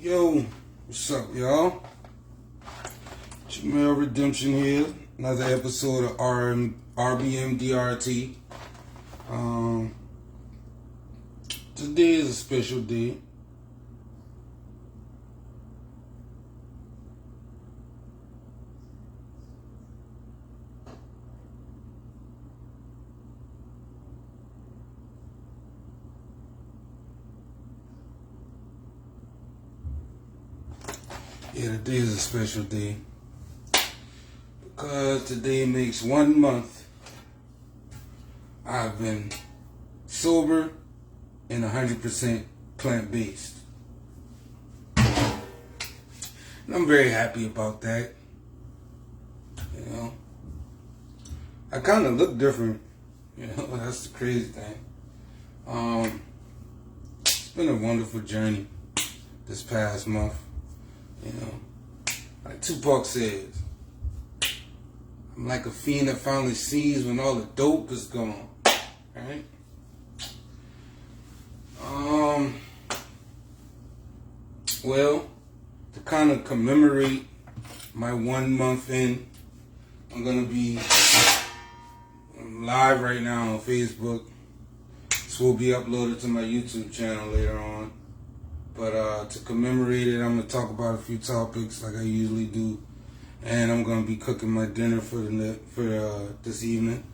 Yo, what's up, y'all? Jamel Redemption here. Another episode of RBMDRT. Today is a special day. Yeah, today is a special day because today makes 1 month I've been sober and 100% plant-based. And I'm very happy about that. You know, I kind of look different. You know, that's the crazy thing. It's been a wonderful journey this past month. You know, like Tupac says, I'm like a fiend that finally sees when all the dope is gone. Right? Well, to kind of commemorate my 1 month in, I'm live right now on Facebook. This will be uploaded to my YouTube channel later on. But to commemorate it, I'm going to talk about a few topics like I usually do. And I'm going to be cooking my dinner for this evening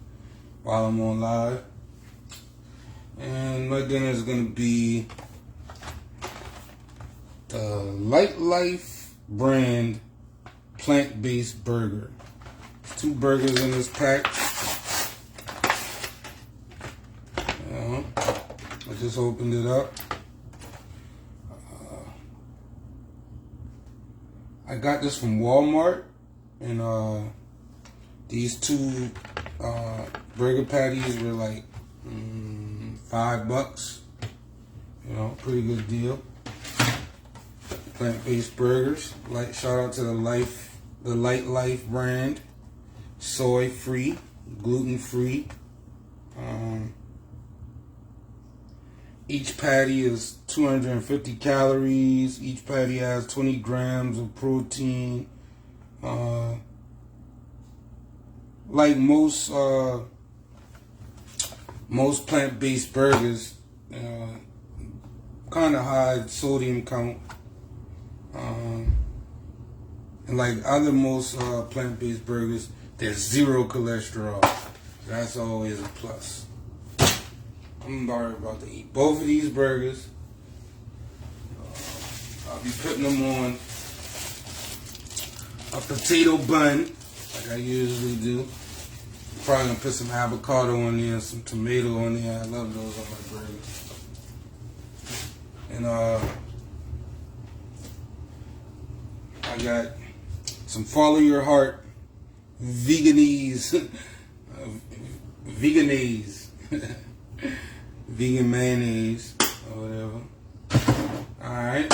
while I'm on live. And my dinner is going to be the LightLife brand plant-based burger. There's 2 burgers in this pack. I just opened it up. I got this from Walmart, and these 2 burger patties were like $5. You know, pretty good deal. Plant-based burgers. Shout out to the LightLife brand. Soy-free, gluten-free. Each patty is 250 calories. Each patty has 20 grams of protein. Like most plant-based burgers, kind of high sodium count. And like most plant-based burgers, there's 0 cholesterol. That's always a plus. I'm about to eat both of these burgers. I'll be putting them on a potato bun, like I usually do. Probably gonna put some avocado on there, some tomato on there. I love those on my burgers. And I got some Follow Your Heart vegan mayonnaise or whatever. Alright.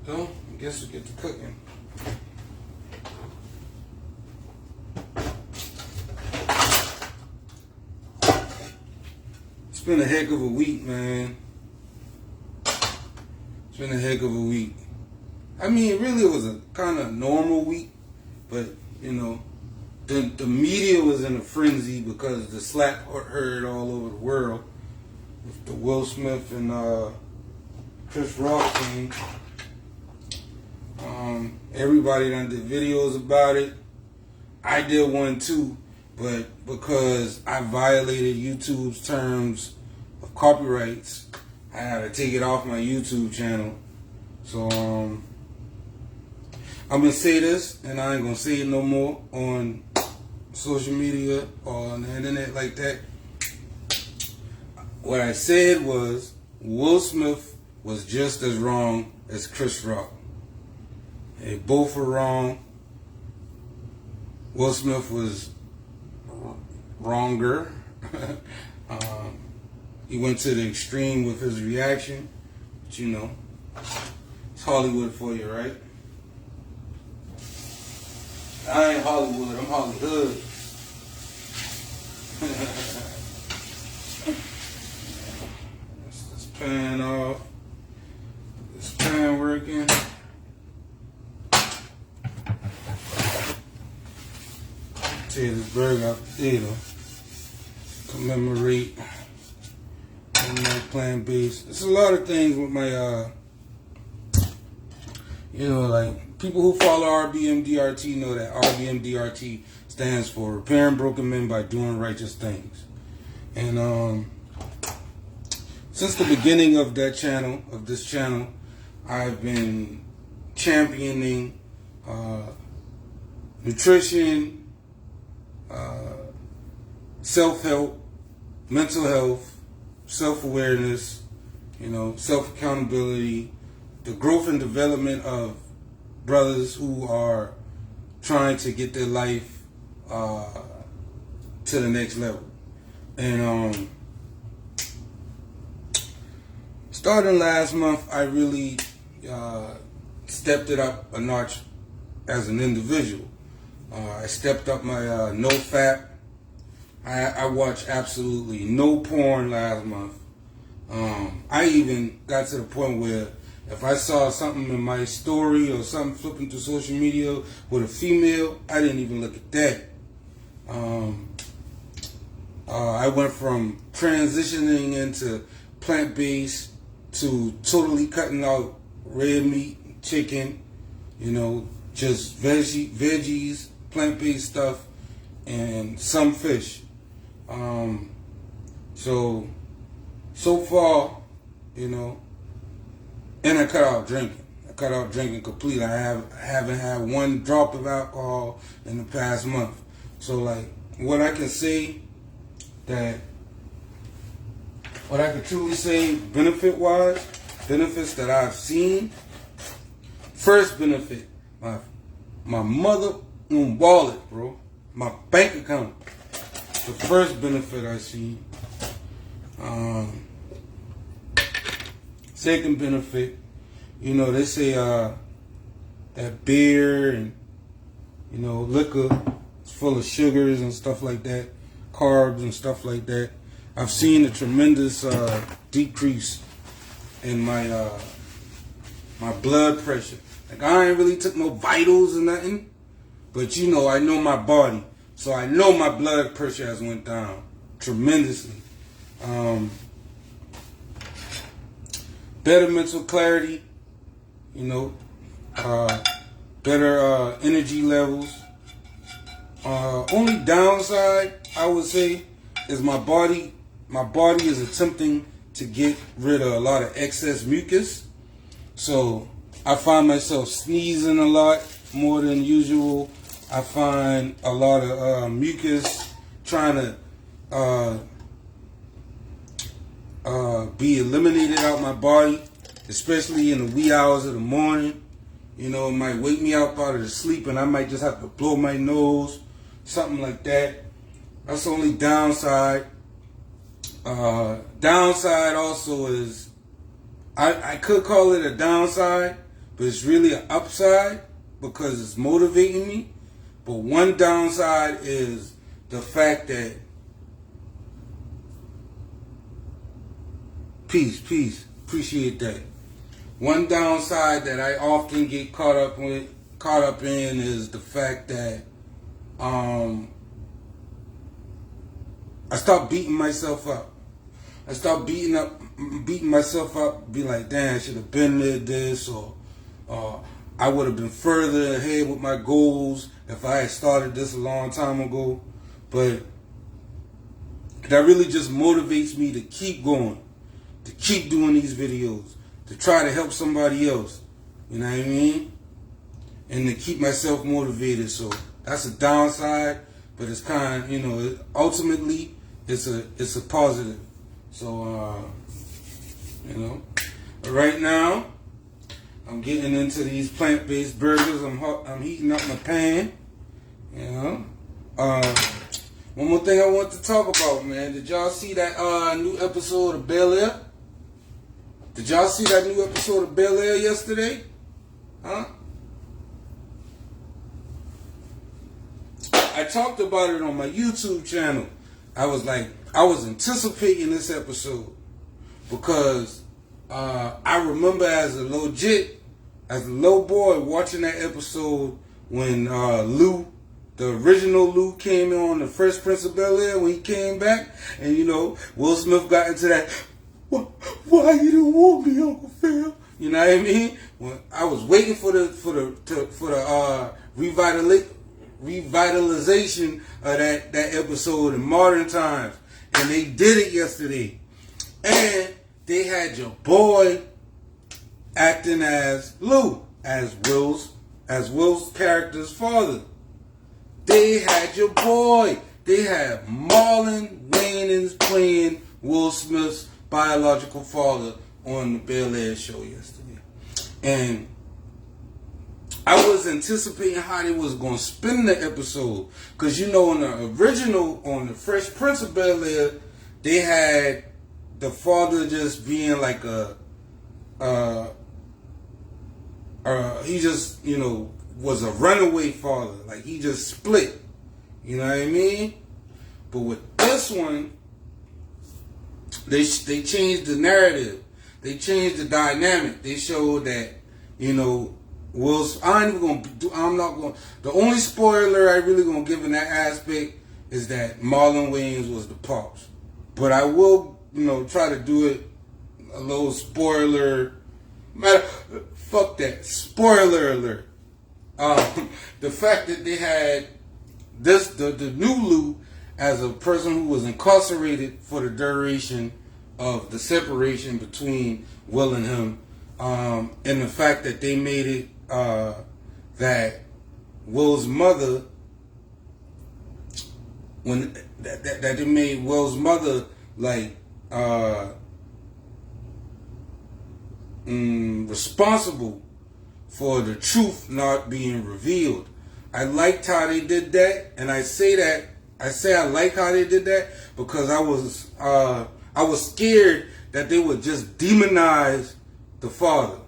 So, I guess we'll get to cooking. It's been a heck of a week, man. It's been a heck of a week. I mean, really it was a kind of normal week, but, you know, the media was in a frenzy because the slap heard all over the world with the Will Smith and Chris Rock thing. Everybody done did videos about it. I did one too, but because I violated YouTube's terms of copyrights, I had to take it off my YouTube channel. So I'm gonna say this, and I ain't gonna say it no more on social media or on the internet like that. What I said was Will Smith was just as wrong as Chris Rock. They both were wrong. Will Smith was wronger. He went to the extreme with his reaction. But you know, it's Hollywood for you, right? I ain't Hollywood, I'm Hollywood. Pan off. This pan working. Tear this burger out the theater. Commemorate on my plant-based. There's a lot of things with my like people who follow RBMDRT know that RBMDRT stands for Repairing Broken Men by Doing Righteous Things. And since the beginning of this channel, I've been championing nutrition, self-help, mental health, self-awareness, self-accountability, the growth and development of brothers who are trying to get their life to the next level. And starting last month, I really stepped it up a notch as an individual. I stepped up my no fap. I watched absolutely no porn last month. I even got to the point where if I saw something in my story or something flipping through social media with a female, I didn't even look at that. I went from transitioning into plant-based to totally cutting out red meat, chicken, just veggies, plant-based stuff, and some fish. So far, and I cut out drinking. I cut out drinking completely. I haven't had one drop of alcohol in the past month. So, what I can truly say, benefits that I've seen. First benefit, my mother wallet, bro, my bank account. The first benefit I seen. Second benefit, they say that beer and liquor is full of sugars and stuff like that, carbs and stuff like that. I've seen a tremendous decrease in my my blood pressure. I ain't really took no vitals or nothing, but I know my body, so I know my blood pressure has went down tremendously. Better mental clarity, better energy levels. Only downside I would say is my body is attempting to get rid of a lot of excess mucus. So I find myself sneezing a lot more than usual. I find a lot of mucus trying to be eliminated out my body, especially in the wee hours of the morning. It might wake me up out of the sleep and I might just have to blow my nose, something like that. That's the only downside. Downside also is, I could call it a downside, but it's really an upside because it's motivating me. But one downside is the fact that Peace. Appreciate that. One downside that I often get caught up in is the fact that I start beating myself up. I start beating myself up, be like, damn, I should have been there this, or I would have been further ahead with my goals if I had started this a long time ago. But that really just motivates me to keep going, to keep doing these videos, to try to help somebody else, you know what I mean? And to keep myself motivated. So that's a downside, but it's kind of, ultimately it's a positive. So, right now I'm getting into these plant-based burgers. I'm heating up my pan, One more thing I want to talk about, man. Did y'all see that new episode of Bel-Air? Did y'all see that new episode of Bel-Air yesterday? Huh? I talked about it on my YouTube channel. I was anticipating this episode because I remember as a little boy, watching that episode when Lou, the original Lou, came on the Fresh Prince of Bel-Air when he came back, and Will Smith got into that. Why you don't want me, Uncle Phil? You know what I mean? When I was waiting for the revitalization of that episode in modern times, and they did it yesterday, and they had your boy acting as Lou, as Will's character's father. They had your boy. They had Marlon Wayans playing Will Smith's biological father on the Bel-Air show yesterday. And I was anticipating how they was going to spin the episode. Because, in the original, on the Fresh Prince of Bel-Air, they had the father just being like he just, was a runaway father. Like, he just split. You know what I mean? But with this one, they changed the narrative. They changed the dynamic. They showed that, the only spoiler I really gonna give in that aspect is that Marlon Wayans was the pops. But I will, try to do it a little spoiler. Fuck that. Spoiler alert. The fact that they had the new Lou as a person who was incarcerated for the duration of the separation between Will and him, and the fact that they made it that Will's mother, that they made Will's mother like responsible for the truth not being revealed. I liked how they did that, and I say I like how they did that because I was scared that they would just demonize the father.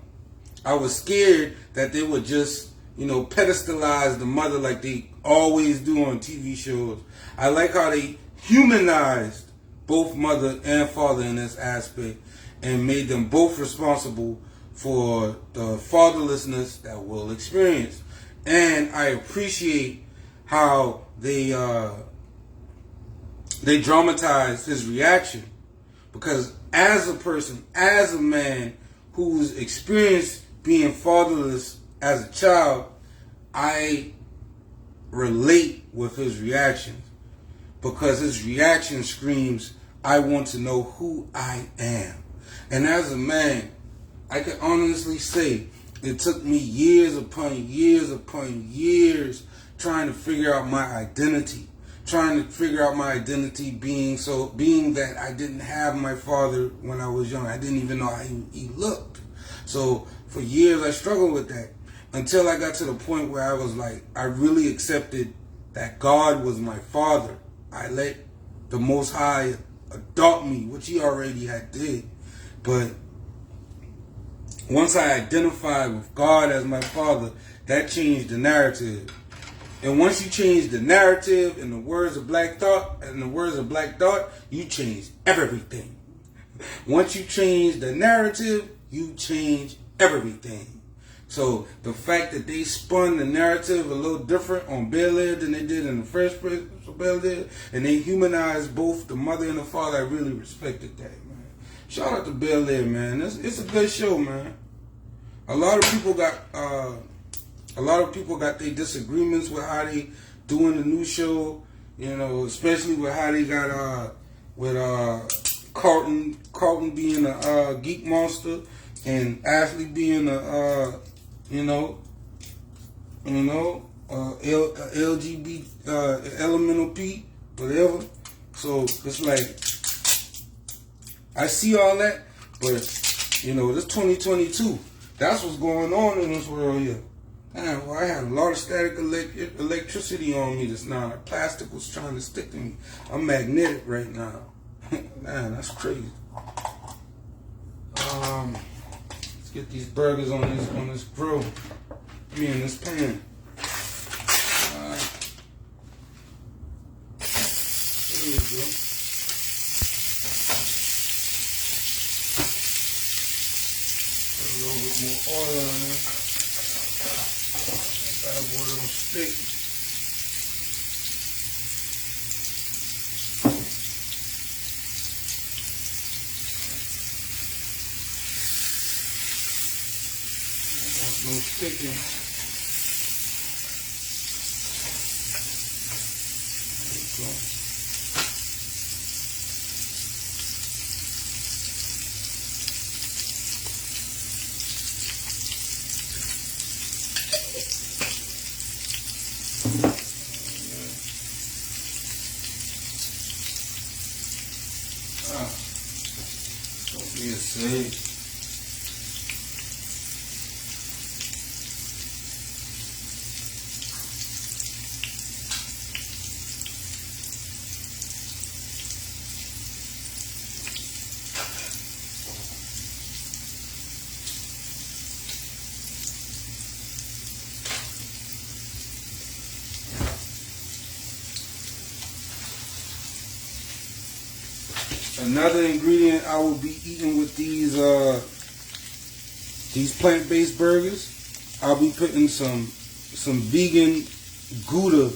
I was scared that they would just, pedestalize the mother like they always do on TV shows. I like how they humanized both mother and father in this aspect and made them both responsible for the fatherlessness that Will experienced. And I appreciate how they dramatized his reaction, because as a person, as a man who's experienced being fatherless as a child, I relate with his reactions, because his reaction screams, I want to know who I am. And as a man, I can honestly say it took me years upon years upon years trying to figure out my identity. Trying to figure out my identity being that I didn't have my father when I was young. I didn't even know how he looked. So for years I struggled with that until I got to the point where I was like, I really accepted that God was my father. I let the Most High adopt me, which he already had did. But once I identified with God as my father, that changed the narrative. And once you change the narrative in the words of Black Thought, you change everything. Once you change the narrative, you change everything. So the fact that they spun the narrative a little different on Bel-Air than they did in the Fresh Prince of Bel-Air, and they humanized both the mother and the father, I really respected that, man. Shout out to Bel-Air, man. It's a good show, man. A lot of people got their disagreements with how they doing the new show, especially with how they got with Carlton being a geek monster and Ashley being a LGBT elemental P, whatever. So it's like I see all that, but this 2022. That's what's going on in this world here. Man, I had a lot of static electricity on me just now. Like plastic was trying to stick to me. I'm magnetic right now. Man, that's crazy. Let's get these burgers on this grill. Be in this pan. There we go. more oil on there. That boy don't stick. No sticking. There you go. Don't be a save. Another ingredient I will be eating with these plant-based burgers, I'll be putting some vegan Gouda.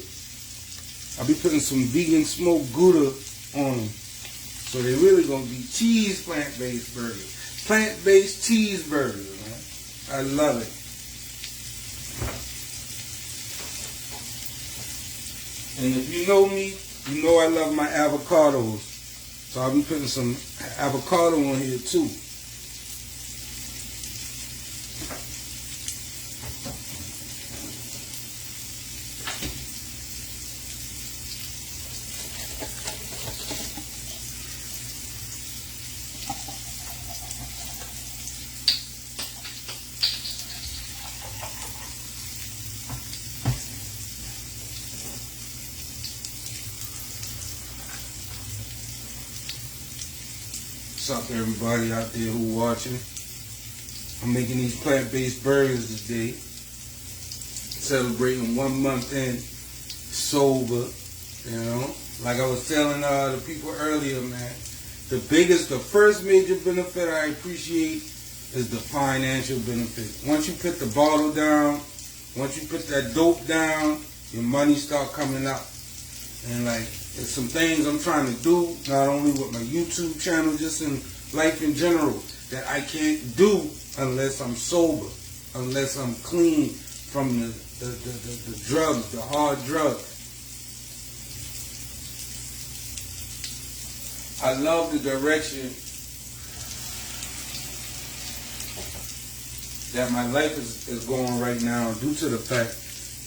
I'll be putting some vegan smoked Gouda on them. So they're really gonna be cheese plant-based burgers. Plant-based cheeseburgers, man. I love it. And if you know me, you know I love my avocados. So I'll be putting some avocado on here too. What's up, everybody out there who watching? I'm making these plant-based burgers today. Celebrating 1 month in sober, you know. Like I was telling the people earlier, man. The first major benefit I appreciate is the financial benefit. Once you put the bottle down, once you put that dope down, your money start coming out. And like, there's some things I'm trying to do, not only with my YouTube channel, just in life in general, that I can't do unless I'm sober, unless I'm clean from the drugs, the hard drugs. I love the direction that my life is going right now due to the fact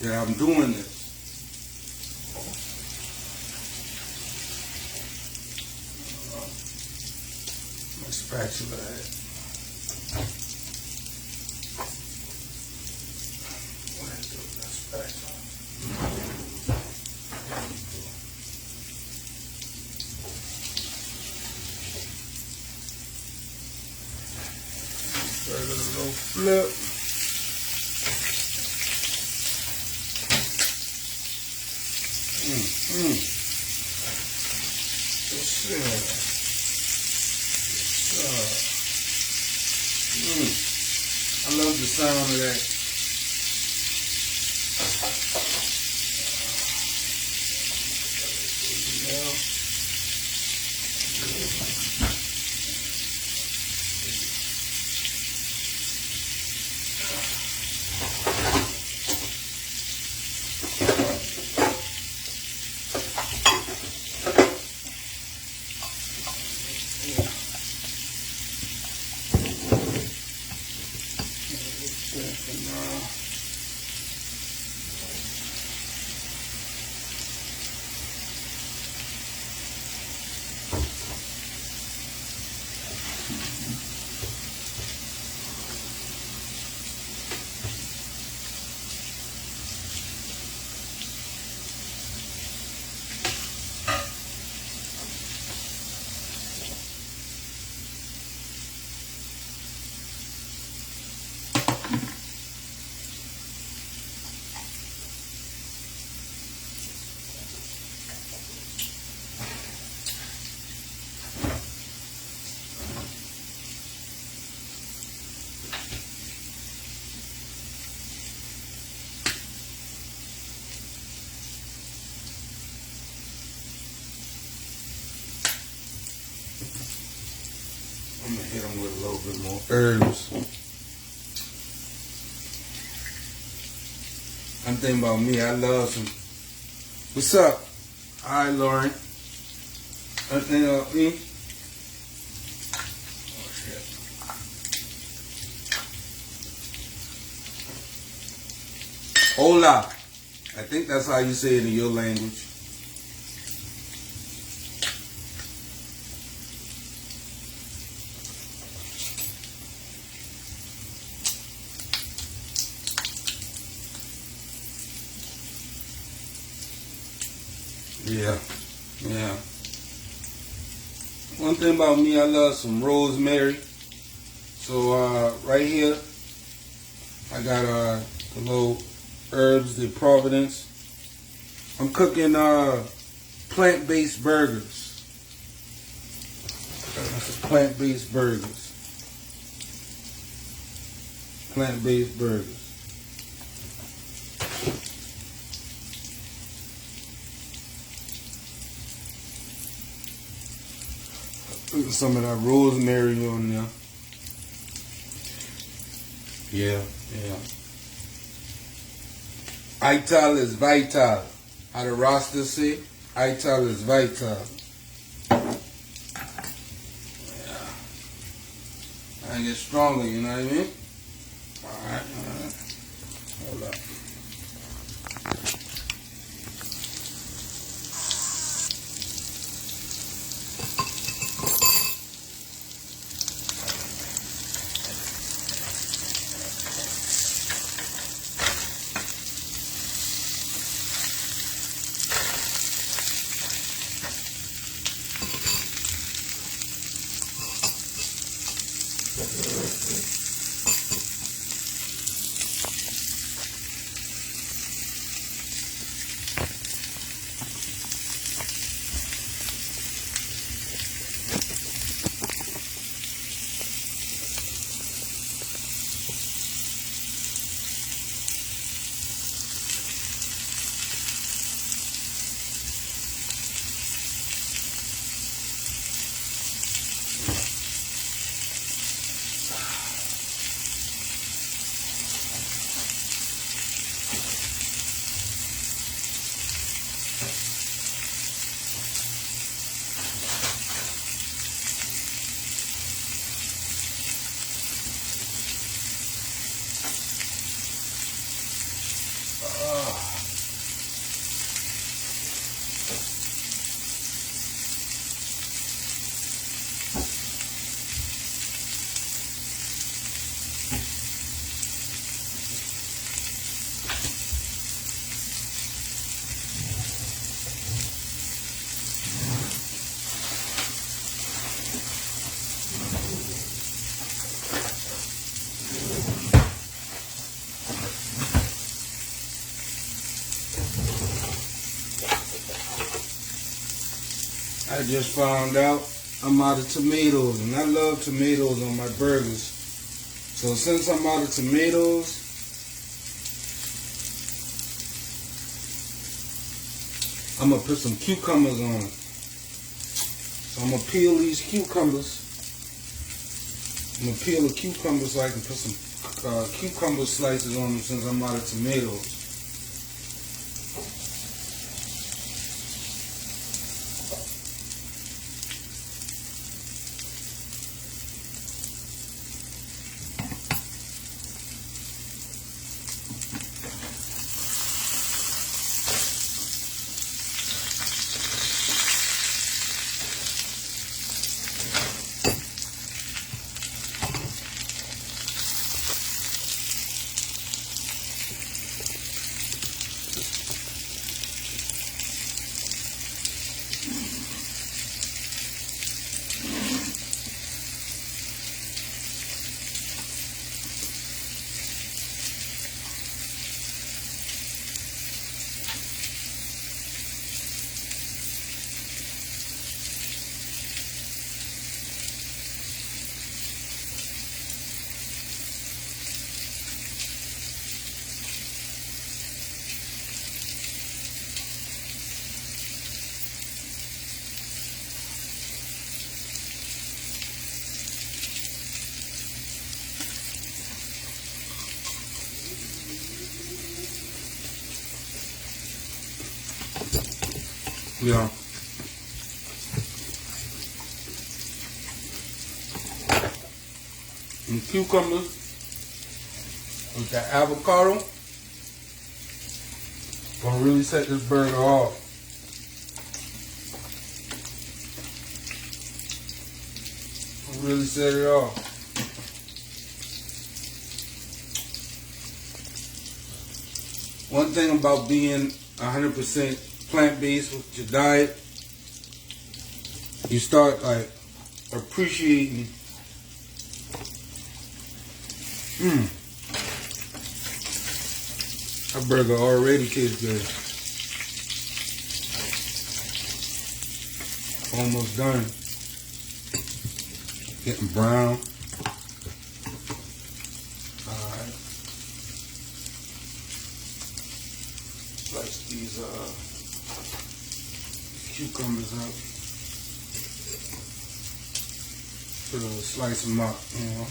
that I'm doing this. Spatula. What I do with that spatula? Start a little flip. I love the sound of that. I'm gonna hit them with a little bit more herbs. I'm thinking about me. I love some. What's up? Hi, Lauren. Anything about me? Oh shit. Hola. I think that's how you say it in your language. Yeah. One thing about me, I love some rosemary. So right here, I got the little herbs de Providence. I'm cooking plant-based burgers. Plant-based burgers. Plant-based burgers. Put some of that rosemary on there. Yeah. Ital is vital. How the Rasta say, Ital is vital. Yeah. I get stronger, you know what I mean? Alright. Hold up. I just found out I'm out of tomatoes, and I love tomatoes on my burgers. So since I'm out of tomatoes, I'm going to put some cucumbers on it. So I'm going to peel these cucumbers. I'm going to peel the cucumbers so I can put some cucumber slices on them since I'm out of tomatoes. Yeah. And cucumbers with that avocado gonna really set this burger off. Really set it off. One thing about being 100% plant-based with your diet, you start like appreciating that burger already tastes good. Almost done. Getting brown. Alright. Slice these cucumbers up. Slice them up, you know.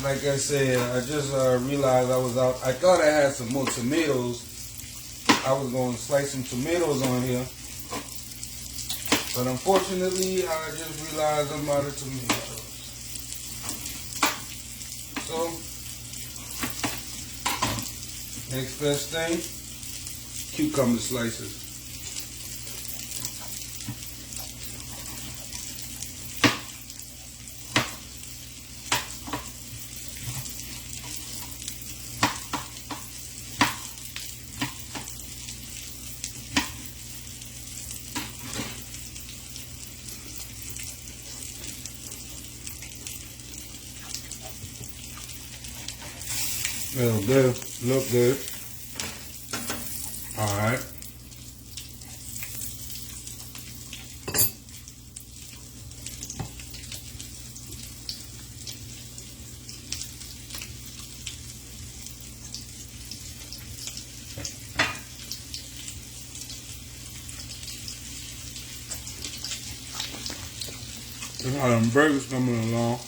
Like I said, I just realized I was out. I thought I had some more tomatoes. I was going to slice some tomatoes on here. But unfortunately, I just realized I'm out of tomatoes. So, next best thing, cucumber slices. Look good. Look good. All right. There's all them burgers coming along.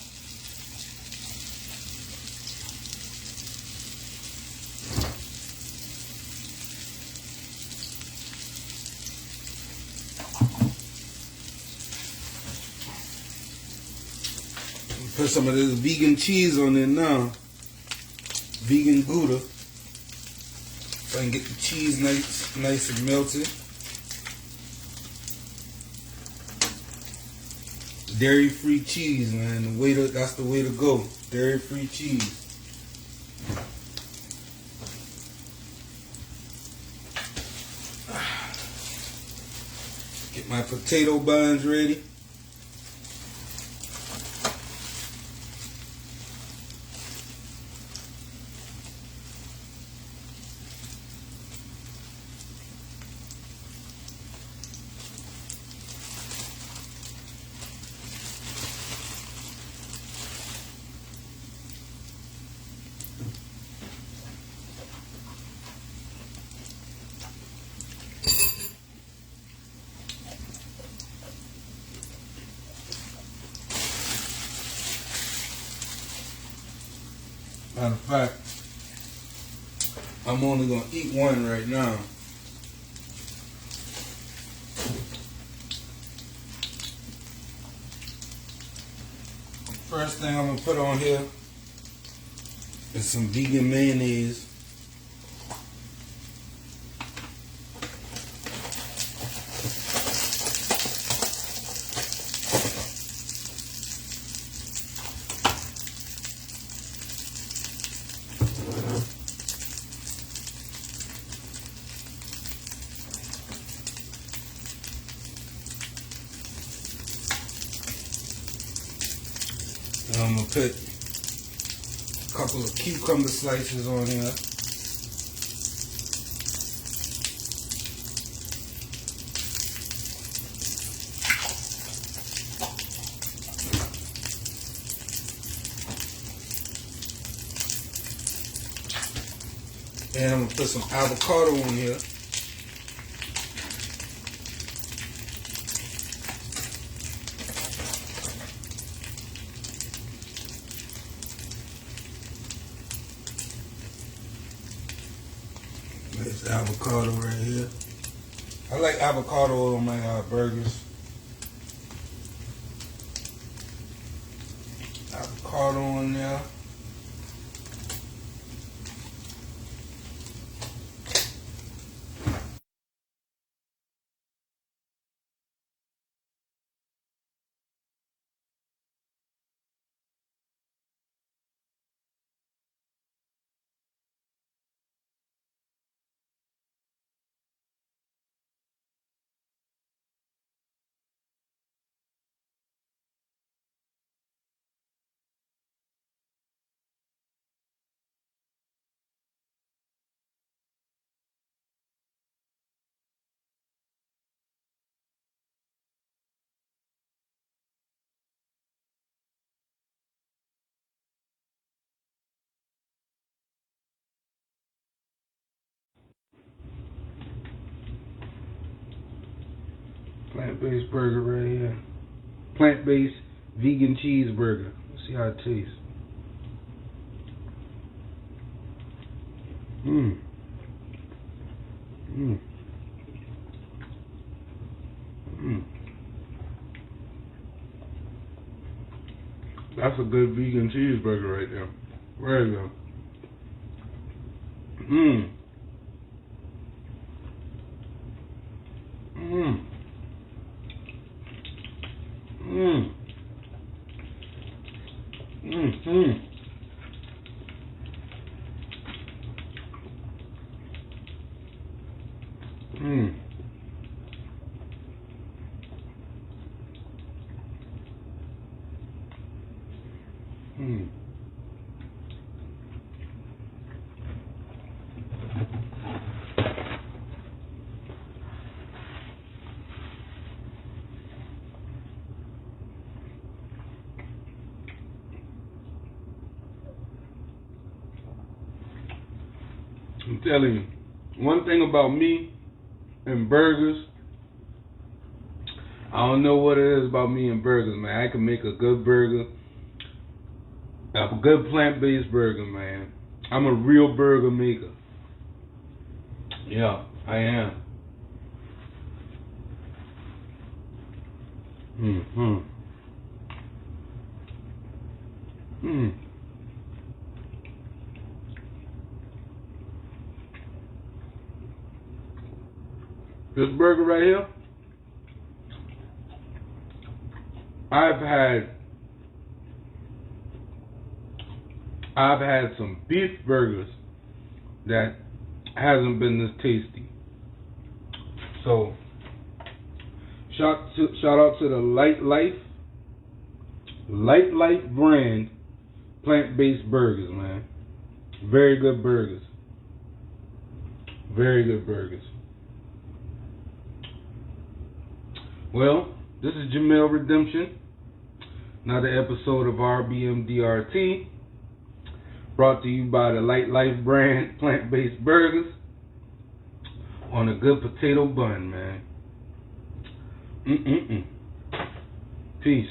Put some of this vegan cheese on there now. Vegan Gouda. So I can get the cheese nice and melted. Dairy-free cheese, man. That's the way to go. Dairy-free cheese. Get my potato buns ready. Matter of fact, I'm only going to eat one right now. First thing I'm going to put on here is some vegan mayonnaise. And I'm going to put a couple of cucumber slices on here. And I'm going to put some avocado on here. There's The avocado right here. I like avocado on my burgers. Avocado on there. Plant-based burger right here. Plant-based vegan cheeseburger. Let's see how it tastes. Mmm. Mmm. Mmm. That's a good vegan cheeseburger right there. Very good. Mmm. Mmm. Mmm. Mmm. Mmm. Mmm. Mmm. I'm telling you, one thing about me and burgers, I don't know what it is about me and burgers, man. I can make a good burger, a good plant-based burger, man. I'm a real burger maker. Yeah, I am. Mm-hmm. Mm. This burger right here, I've had some beef burgers that hasn't been this tasty. So shout out to the LightLife brand plant-based burgers, man. Very good burgers. Very good burgers. Well, this is Jamel Redemption. Another episode of RBMDRT, brought to you by the LightLife brand plant-based burgers on a good potato bun, man. Peace.